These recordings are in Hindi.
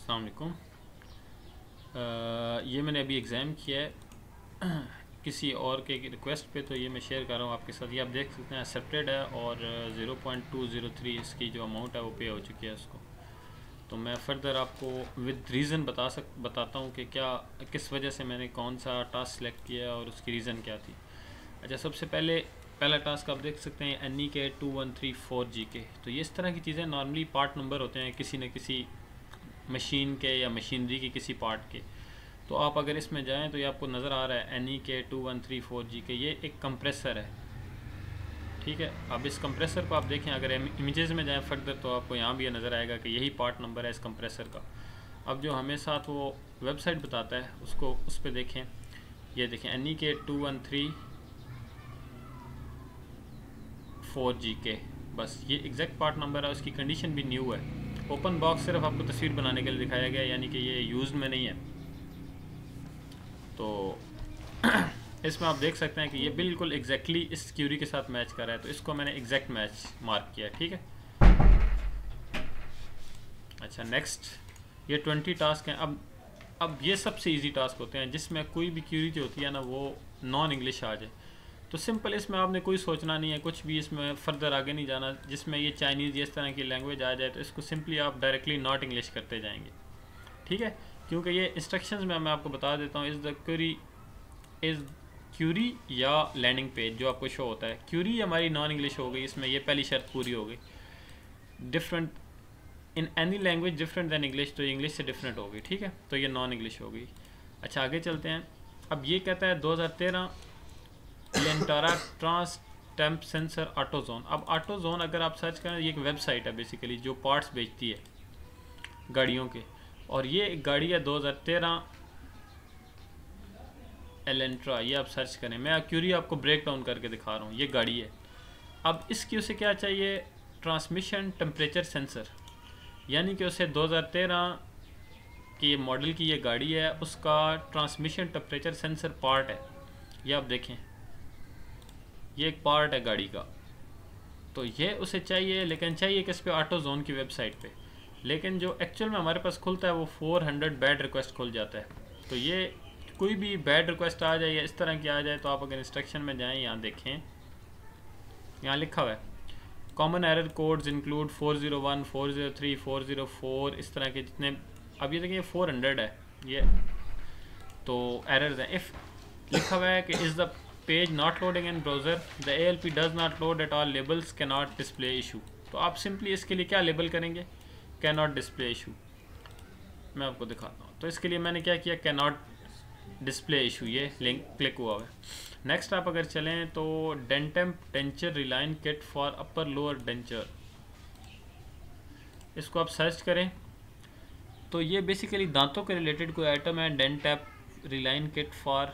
अस्सलाम वालेकुम। ये मैंने अभी एग्ज़ाम किया है किसी और के रिक्वेस्ट पे, तो ये मैं शेयर कर रहा हूँ आपके साथ। ये आप देख सकते हैं एक्सेप्टेड है और 0.203 इसकी जो अमाउंट है वो पे हो चुकी है उसको। तो मैं फ़र्दर आपको विद रीज़न बताता हूँ कि क्या किस वजह से मैंने कौन सा टास्क सेलेक्ट किया और उसकी रीज़न क्या थी। अच्छा, सबसे पहला टास्क आप देख सकते हैं NEK2134G के। तो ये इस तरह की चीज़ें नॉर्मली पार्ट नंबर होते हैं किसी न किसी मशीन के या मशीनरी के किसी पार्ट के। तो आप अगर इसमें जाएं तो ये आपको नज़र आ रहा है NEK2134G के, ये एक कंप्रेसर है। ठीक है, अब इस कंप्रेसर को आप देखें, अगर इमेजेस में जाएं फर्दर तो आपको यहाँ भी ये नज़र आएगा कि यही पार्ट नंबर है इस कंप्रेसर का। अब जो हमें साथ वो वेबसाइट बताता है उसको उस पर देखें। ये देखें NEK2134G के, बस ये एग्जैक्ट पार्ट नंबर है। उसकी कंडीशन भी न्यू है। ओपन बॉक्स सिर्फ आपको तस्वीर बनाने के लिए दिखाया गया, यानी कि ये यूज़ में नहीं है। तो इसमें आप देख सकते हैं कि ये बिल्कुल एग्जैक्टली इस क्यूरी के साथ मैच कर रहा है, तो इसको मैंने एग्जैक्ट मैच मार्क किया। ठीक है, अच्छा नेक्स्ट। ये 20 टास्क हैं। अब ये सबसे इजी टास्क होते हैं जिसमें कोई भी क्यूरी जो होती है ना वो नॉन इंग्लिश आ जाए। तो सिंपल, इसमें आपने कोई सोचना नहीं है, कुछ भी इसमें फ़र्दर आगे नहीं जाना। जिसमें ये चाइनीज़ इस तरह की लैंग्वेज आ जाए तो इसको सिंपली आप डायरेक्टली नॉट इंग्लिश करते जाएंगे। ठीक है, क्योंकि ये इंस्ट्रक्शंस में मैं आपको बता देता हूँ। इज़ क्यूरी या लैंडिंग पेज जो आपको शो होता है, क्यूरी हमारी नॉन इंग्लिश हो गई, इसमें ये पहली शर्त पूरी हो गई। Different in any language different than English, तो इंग्लिश से डिफरेंट होगी। ठीक है, तो ये नॉन इंग्लिश हो गई। अच्छा, आगे चलते हैं। अब ये कहता है 2013 लेंटारा ट्रांस टेम्प सेंसर ऑटोजोन। अब ऑटोजोन अगर आप सर्च करें, ये एक वेबसाइट है बेसिकली जो पार्ट्स बेचती है गाड़ियों के। और ये एक गाड़ी है 2013 एलेंट्रा, ये आप सर्च करें। मैं क्यूरी आपको ब्रेक डाउन करके दिखा रहा हूँ, ये गाड़ी है। अब इसकी उसे क्या चाहिए, ट्रांसमिशन टेम्परेचर सेंसर, यानी कि उसे 2013 की मॉडल की ये गाड़ी है, उसका ट्रांसमिशन टेम्परेचर सेंसर पार्ट है। ये आप देखें, ये एक पार्ट है गाड़ी का। तो ये उसे चाहिए, लेकिन चाहिए किस पे, ऑटोजोन की वेबसाइट पे। लेकिन जो एक्चुअल में हमारे पास खुलता है वो 400 बैड रिक्वेस्ट खुल जाता है। तो ये कोई भी बैड रिक्वेस्ट आ जाए या इस तरह की आ जाए, तो आप अगर इंस्ट्रक्शन में जाएं, यहाँ देखें, यहाँ लिखा हुआ है कॉमन एरर कोड्स इंक्लूड 401, 403, 404, इस तरह के जितने। अब ये देखिए 400 है ये, तो एरर्स हैं। इफ़ लिखा हुआ है कि is the page not loading in browser, the ALP does not load at all, labels can not display issue. तो आप सिंपली इसके लिए क्या लेबल करेंगे, कैन नॉट डिस्प्ले इशू। मैं आपको दिखाता हूँ। तो इसके लिए मैंने क्या किया, कैन नॉट डिस्प्ले इशू, ये लिंक क्लिक हुआ है। नेक्स्ट आप अगर चलें तो Dentemp denture reline kit for upper lower denture, इसको आप सर्च करें। तो ये बेसिकली दांतों के रिलेटेड कोई आइटम है, डेंटैप रिलाइन किट फॉर,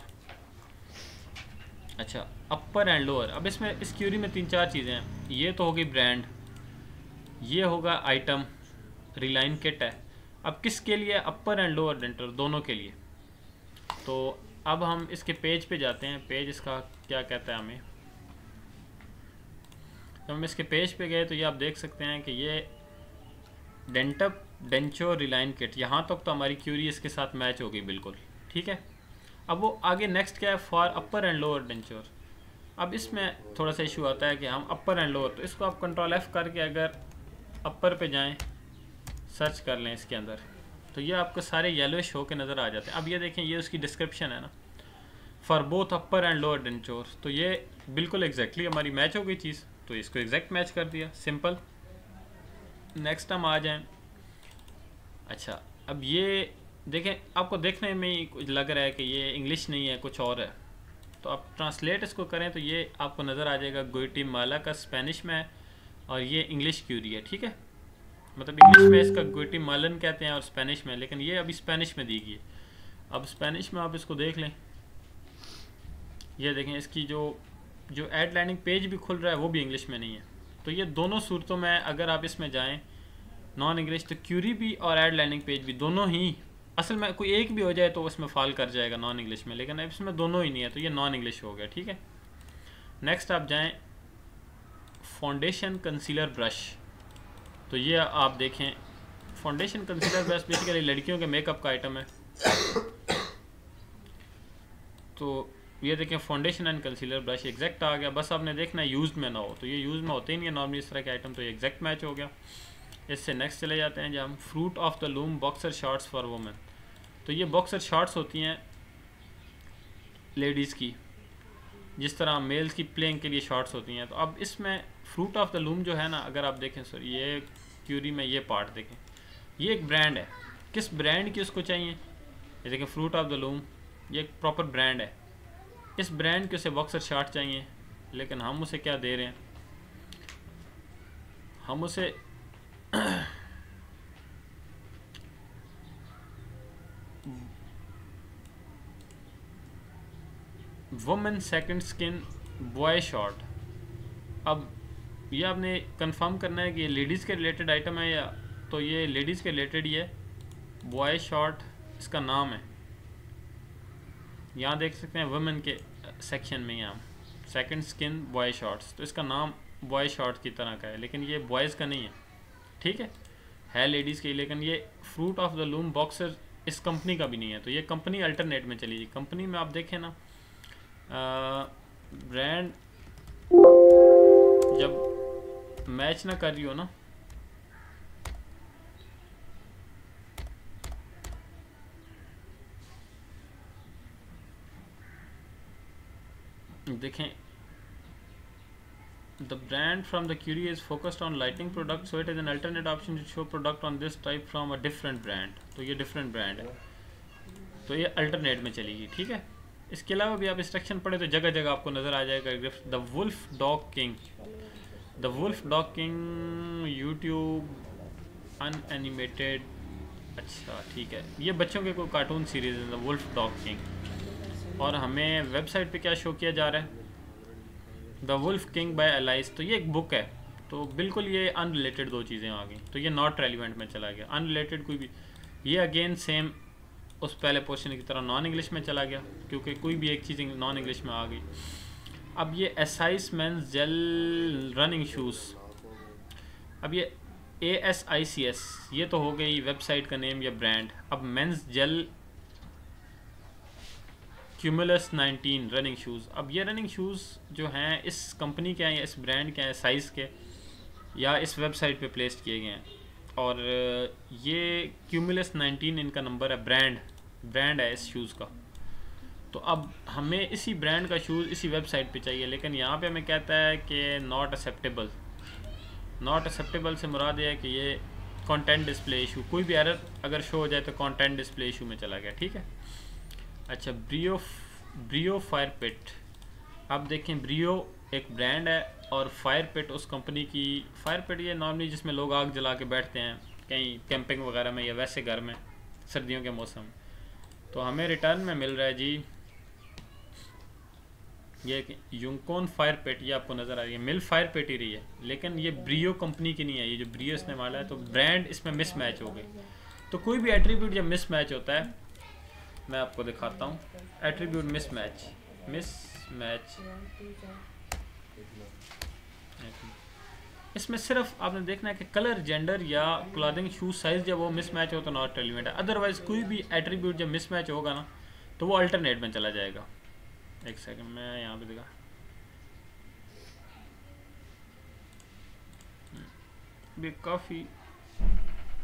अच्छा, अपर एंड लोअर। अब इसमें इस क्यूरी में 3-4 चीज़ें हैं। ये तो होगी ब्रांड, ये होगा आइटम, रिलाइन किट है। अब किसके लिए, अपर एंड लोअर डेंटल दोनों के लिए। तो अब हम इसके पेज पे जाते हैं। पेज इसका क्या कहता है हमें। जब हम इसके पेज पे गए तो ये आप देख सकते हैं कि ये डेंटप डेंचो रिलाइन किट, यहाँ तक तो हमारी क्यूरी इसके साथ मैच हो गई बिल्कुल। ठीक है, अब वो आगे नेक्स्ट क्या है, for upper and lower denture. अब इसमें थोड़ा सा इशू आता है कि हम अपर एंड लोअर, तो इसको आप कंट्रोल F करके अगर अपर पे जाएं, सर्च कर लें इसके अंदर, तो ये आपको सारे येलोइश होकर नज़र आ जाते हैं। अब ये देखें, ये उसकी डिस्क्रिप्शन है ना, for both upper and lower denture. तो ये बिल्कुल एग्जैक्टली हमारी मैच हो गई चीज़, तो इसको एग्जैक्ट मैच कर दिया, सिंपल। नेक्स्ट हम आ जाएं। अच्छा, अब ये देखें, आपको देखने में ही कुछ लग रहा है कि ये इंग्लिश नहीं है, कुछ और है। तो आप ट्रांसलेट इसको करें तो ये आपको नज़र आ जाएगा ग्वाटेमाला का स्पेनिश में है और ये इंग्लिश क्यूरी है। ठीक है, मतलब इंग्लिश में इसका ग्वाटेमालन कहते हैं और स्पेनिश में, लेकिन ये अभी स्पेनिश में दी गई है। अब स्पेनिश में आप इसको देख लें, ये देखें, इसकी जो एड लैंडिंग पेज भी खुल रहा है वो भी इंग्लिश में नहीं है। तो ये दोनों सूरतों में अगर आप इसमें जाएँ नॉन इंग्लिश, तो क्यूरी भी और एड लैंडिंग पेज भी दोनों ही, असल में कोई एक भी हो जाए तो उसमें फॉल कर जाएगा नॉन इंग्लिश में, लेकिन अब इसमें दोनों ही नहीं है, तो ये नॉन इंग्लिश हो गया। ठीक है, नेक्स्ट आप जाएं फाउंडेशन कंसीलर ब्रश। तो ये आप देखें फाउंडेशन कंसीलर ब्रश बेसिकली लड़कियों के मेकअप का आइटम है। तो ये देखें foundation and concealer brush exact आ गया, बस आपने देखना है यूज़ में ना हो, तो ये यूज़ में होते ही नहीं है नॉर्मली इस तरह के आइटम, तो ये एग्जैक्ट मैच हो गया। इससे नेक्स्ट चले जाते हैं जब हम fruit of the loom boxer shorts for women. तो ये बॉक्सर शॉर्ट्स होती हैं लेडीज़ की, जिस तरह मेल्स की प्लेइंग के लिए शॉर्ट्स होती हैं। तो अब इसमें फ्रूट ऑफ द लूम जो है ना, अगर आप देखें सर ये क्यूरी में ये पार्ट देखें, ये एक ब्रांड है, किस ब्रांड की उसको चाहिए, ये देखें फ्रूट ऑफ द लूम, ये एक प्रॉपर ब्रांड है, इस ब्रांड के उसे बॉक्सर शॉर्ट चाहिए, लेकिन हम उसे क्या दे रहे हैं, हम उसे women second skin boy short. अब ये आपने कंफर्म करना है कि ये लेडीज़ के रिलेटेड आइटम है या, तो ये लेडीज़ के रिलेटेड ही है, बॉय शॉर्ट इसका नाम है। यहाँ देख सकते हैं वुमेन के सेक्शन में यहाँ सेकंड स्किन बॉय शॉर्ट्स, तो इसका नाम बॉय शॉर्ट की तरह का है, लेकिन ये बॉयज़ का नहीं है, ठीक है लेडीज़ की, लेकिन ये fruit of the loom boxer इस कंपनी का भी नहीं है। तो ये कंपनी अल्टरनेट में चली, कंपनी में आप देखें ना ब्रांड जब मैच ना कर रही हो ना, देखें the brand from the query is focused on lighting products, so it is an alternate option to show product on this type from a different brand। तो ये different brand है, तो ये alternate में चलेगी, ठीक है। इसके अलावा भी आप इंस्ट्रक्शन पढ़े तो जगह जगह आपको नज़र आ जाएगा the wolf dog king, the wolf dog king YouTube unanimated, अच्छा ठीक है, ये बच्चों के कोई कार्टून सीरीज़ है द वुल्फ डॉग किंग, और हमें वेबसाइट पे क्या शो किया जा रहा है, the wolf king by Alice. तो ये एक बुक है, तो बिल्कुल ये अनरिलेटेड दो चीज़ें आ गई, तो ये नॉट रेलिवेंट में चला गया, अनरिलेटेड कोई भी, ये अगेन सेम उस पहले पोर्शन की तरह नॉन इंग्लिश में चला गया, क्योंकि कोई भी एक चीज़ नॉन इंग्लिश में आ गई। अब ये एसाइस मेंस जेल रनिंग शूज़, अब ये ASICS ये तो हो गई वेबसाइट का नेम या ब्रांड। अब men's gel Cumulus 19 running shoes, अब ये रनिंग शूज़ जो हैं इस कंपनी के हैं या इस ब्रांड के हैं, साइज़ के, या इस वेबसाइट पे प्लेस्ड किए गए हैं, और ये क्यूमुलस 19 इनका नंबर है, ब्रांड है इस शूज़ का। तो अब हमें इसी ब्रांड का शूज़ इसी वेबसाइट पे चाहिए, लेकिन यहाँ पे हमें कहता है कि नॉट एक्सेप्टेबल। नॉट एक्सेप्टेबल से मुराद है कि ये कंटेंट डिस्प्ले इशू, कोई भी एरर अगर शो हो जाए तो कंटेंट डिस्प्ले इशू में चला गया, ठीक है। अच्छा ब्रियो फायर पिट, आप देखें ब्रियो एक ब्रांड है और फायर पिट उस कंपनी की, फायर पिट ये नॉर्मली जिसमें लोग आग जला के बैठते हैं कहीं कैंपिंग वगैरह में या वैसे घर में सर्दियों के मौसम। तो हमें रिटर्न में मिल रहा है जी ये यूनिकॉर्न फायर पिट, ये आपको नज़र आ रही है, मिल फायर पिट ही रही है, लेकिन ये ब्रियो कंपनी की नहीं है, ये जो ब्रियो इसने माला है, तो ब्रांड इसमें मिस मैच हो गई। तो कोई भी एट्रीब्यूट जब मिस मैच होता है, मैं आपको दिखाता हूँ एट्रीब्यूट मिस मैच, इसमें सिर्फ आपने देखना है कि कलर, जेंडर या क्लॉथिंग, शूज साइज जब वो मिस मैच हो तो नॉट रेलिवेंट है, अदरवाइज कोई भी एट्रीब्यूट जब मिस मैच होगा ना तो वो अल्टरनेट में चला जाएगा। एक सेकंड मैं यहाँ पे दिखा, भी काफ़ी,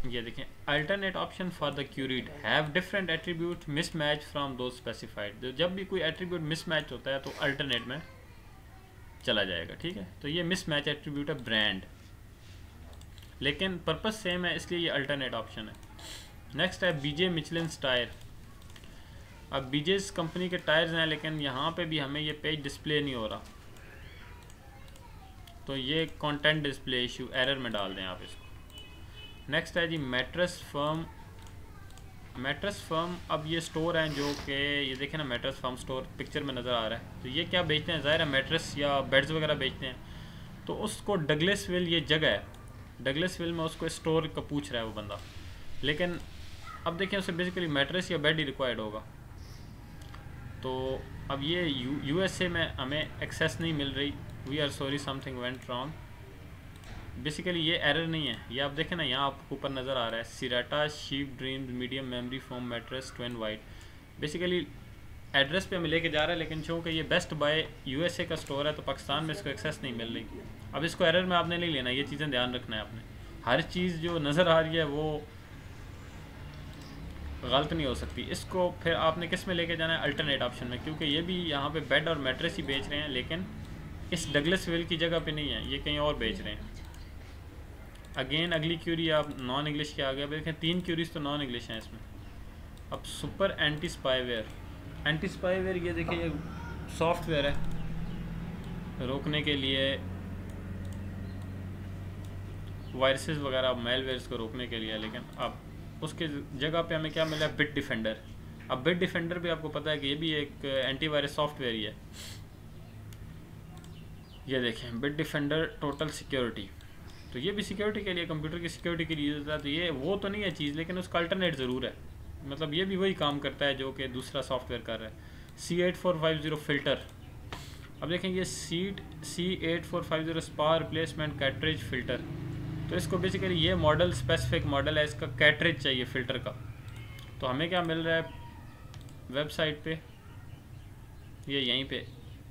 ये देखें alternate option for the queried have different attribute mismatch from दो स्पेसिफाइड। जब भी कोई एट्रीब्यूट मिस मैच होता है तो अल्टरनेट में चला जाएगा, ठीक है। तो ये मिस मैच एट्रीब्यूट है ब्रांड, लेकिन पर्पस सेम है इसलिए ये अल्टरनेट ऑप्शन है। नेक्स्ट है बीजे मिचलिन्स टायर। अब बीजेस कंपनी के टायर्स हैं, लेकिन यहाँ पे भी हमें ये पेज डिस्प्ले नहीं हो रहा, तो ये कंटेंट डिस्प्ले इशू, एरर में डाल दें आप इसको। नेक्स्ट है जी मैट्रेस फर्म। अब ये स्टोर हैं जो कि ये देखें ना, मैट्रेस फर्म स्टोर पिक्चर में नज़र आ रहा है, तो ये क्या बेचते हैं, ज़ाहिर है मैट्रेस या बेड्स वगैरह बेचते हैं। तो उसको डगलसविल ये जगह है, डगलसविल में उसको स्टोर का पूछ रहा है वो बंदा, लेकिन अब देखें उसे बेसिकली मैट्रेस या बेड ही रिक्वायर्ड होगा। तो अब ये USA में हमें एक्सेस नहीं मिल रही, we are sorry something went wrong. Basically ये एरर नहीं है, ये आप देखें ना, यहाँ आपको ऊपर नज़र आ रहा है Serta sheep dreams medium memory foam mattress twin white. Basically address पे हमें लेके जा रहा है, लेकिन चूँकि ये बेस्ट बाय यूएसए का स्टोर है तो पाकिस्तान में इसको एक्सेस नहीं मिल रही। अब इसको एरर में आपने नहीं लेना, ये चीज़ें ध्यान रखना है आपने। हर चीज़ जो नज़र आ रही है वो गलत नहीं हो सकती। इसको फिर आपने किस में लेके जाना है, अल्टरनेट ऑप्शन में, क्योंकि ये भी यहाँ पे बेड और मैट्रेस ही बेच रहे हैं, लेकिन इस डगलसविल की जगह पे नहीं है, ये कहीं और बेच रहे हैं। अगेन अगली क्यूरी आप नॉन इंग्लिश के आ गया, देखें 3 क्यूरीज तो नॉन इंग्लिश हैं इसमें। अब super anti spyware, anti spyware ये देखिए ये सॉफ्टवेयर है रोकने के लिए, वायरसेस वगैरह मेलवेयर्स को रोकने के लिए। लेकिन अब उसके जगह पे हमें क्या मिला है, बिट डिफेंडर। अब बिट डिफेंडर भी आपको पता है कि ये भी एक एंटीवायरस सॉफ्टवेयर ही है। ये देखें बिट डिफेंडर टोटल सिक्योरिटी, तो ये भी सिक्योरिटी के लिए, कंप्यूटर की सिक्योरिटी के लिए यूज़ होता है। तो ये वो तो नहीं है चीज़, लेकिन उसका अल्टरनेट ज़रूर है, मतलब ये भी वही काम करता है जो कि दूसरा सॉफ्टवेयर कर रहा है। C8450 फ़िल्टर, अब देखें ये C8450 spa replacement cartridge filter, तो इसको बेसिकली ये मॉडल स्पेसिफिक मॉडल है, इसका कैटरेज चाहिए फ़िल्टर का। तो हमें क्या मिल रहा है वेबसाइट पे, ये यहीं पे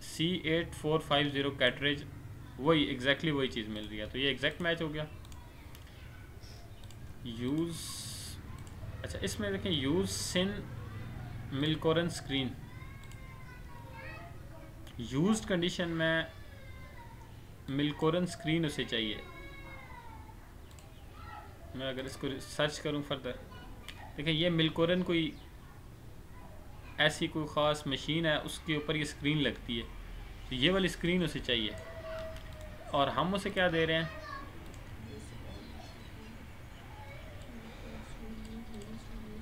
C8450 कैटरेज, वही एग्जैक्टली वही चीज़ मिल रही है। तो ये एग्जैक्ट मैच हो गया। यूज़, अच्छा इसमें देखें यूज़ सिन मिल्कोरन स्क्रीन, यूज्ड कंडीशन में मिल्कोरन स्क्रीन उसे चाहिए। मैं अगर इसको सर्च करूं फर्दर, देखिए ये मिल्कोरन कोई ऐसी कोई ख़ास मशीन है, उसके ऊपर ये स्क्रीन लगती है, तो ये वाली स्क्रीन उसे चाहिए। और हम उसे क्या दे रहे हैं,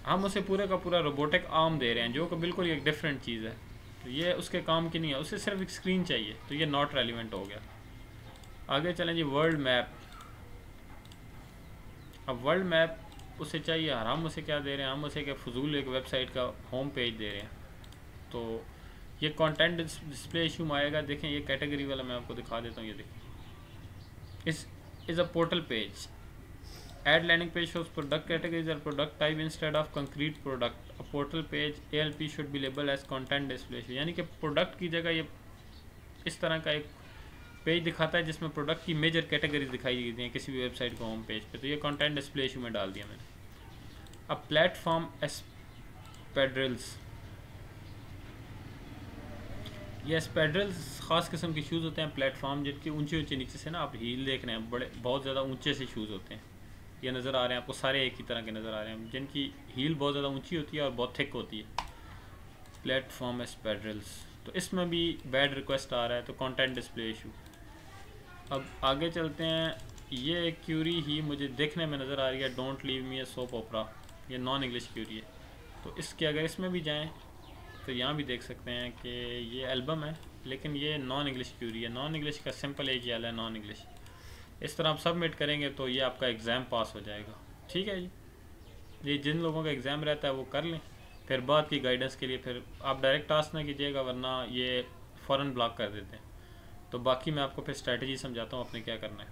हम उसे पूरे का पूरा रोबोटिक आर्म दे रहे हैं, जो कि बिल्कुल एक डिफरेंट चीज़ है। तो ये उसके काम की नहीं है, उसे सिर्फ एक स्क्रीन चाहिए, तो ये नॉट रेलिवेंट हो गया। आगे चलें जी, वर्ल्ड मैप। अब वर्ल्ड मैप उसे चाहिए, और हम उसे क्या दे रहे हैं, हम उसे क्या फजूल एक वेबसाइट का होम पेज दे रहे हैं। तो ये कंटेंट डिस्प्ले इशू में आएगा। देखें ये कैटेगरी वाला मैं आपको दिखा देता हूँ, ये देखें is a portal page, add landing page shows product categories or product type instead of concrete product. A portal page ALP should be labeled as content display. यानी कि प्रोडक्ट की जगह ये इस तरह का एक पेज दिखाता है जिसमें प्रोडक्ट की मेजर कैटेगरीज दिखाई गई हैं किसी भी वेबसाइट को होम पेज पे। तो ये कंटेंट डिस्प्ले इशू में डाल दिया मैंने। अब प्लेटफॉर्म एस्पेड्रल्स, ये एस्पेड्रल्स ख़ास किस्म के शूज़ होते हैं प्लेटफॉर्म, जिनके ऊंचे ऊंचे नीचे से ना आप हील देख रहे हैं, बड़े बहुत ज़्यादा ऊंचे से शूज़ होते हैं। ये नज़र आ रहे हैं आपको, सारे एक ही तरह के नज़र आ रहे हैं, जिनकी हील बहुत ज़्यादा ऊंची होती है और बहुत थिक होती है। प्लेटफॉर्म एस्पेड्रल्स, तो इसमें भी बैड रिक्वेस्ट आ रहा है, तो कंटेंट डिस्प्ले इशू। अब आगे चलते हैं, ये एक क्यूरी ही मुझे देखने में नज़र आ रही है, don't leave me a soap opera, ये नॉन इंग्लिश क्यूरी है। तो इसके अगर इसमें भी जाएँ तो यहाँ भी देख सकते हैं कि ये एल्बम है, लेकिन ये नॉन इंग्लिश क्यूरी है। नॉन इंग्लिश का सिंपल एक ही हाल है, नॉन इंग्लिश। इस तरह आप सबमिट करेंगे तो ये आपका एग्ज़ाम पास हो जाएगा। ठीक है जी, ये जिन लोगों का एग्ज़ाम रहता है वो कर लें, फिर बाद की गाइडेंस के लिए फिर आप डायरेक्ट टास्क ना कीजिएगा, वरना ये फ़ौरन ब्लॉक कर देते हैं। तो बाकी मैं आपको फिर स्ट्रैटेजी समझाता हूँ आपने क्या करना है।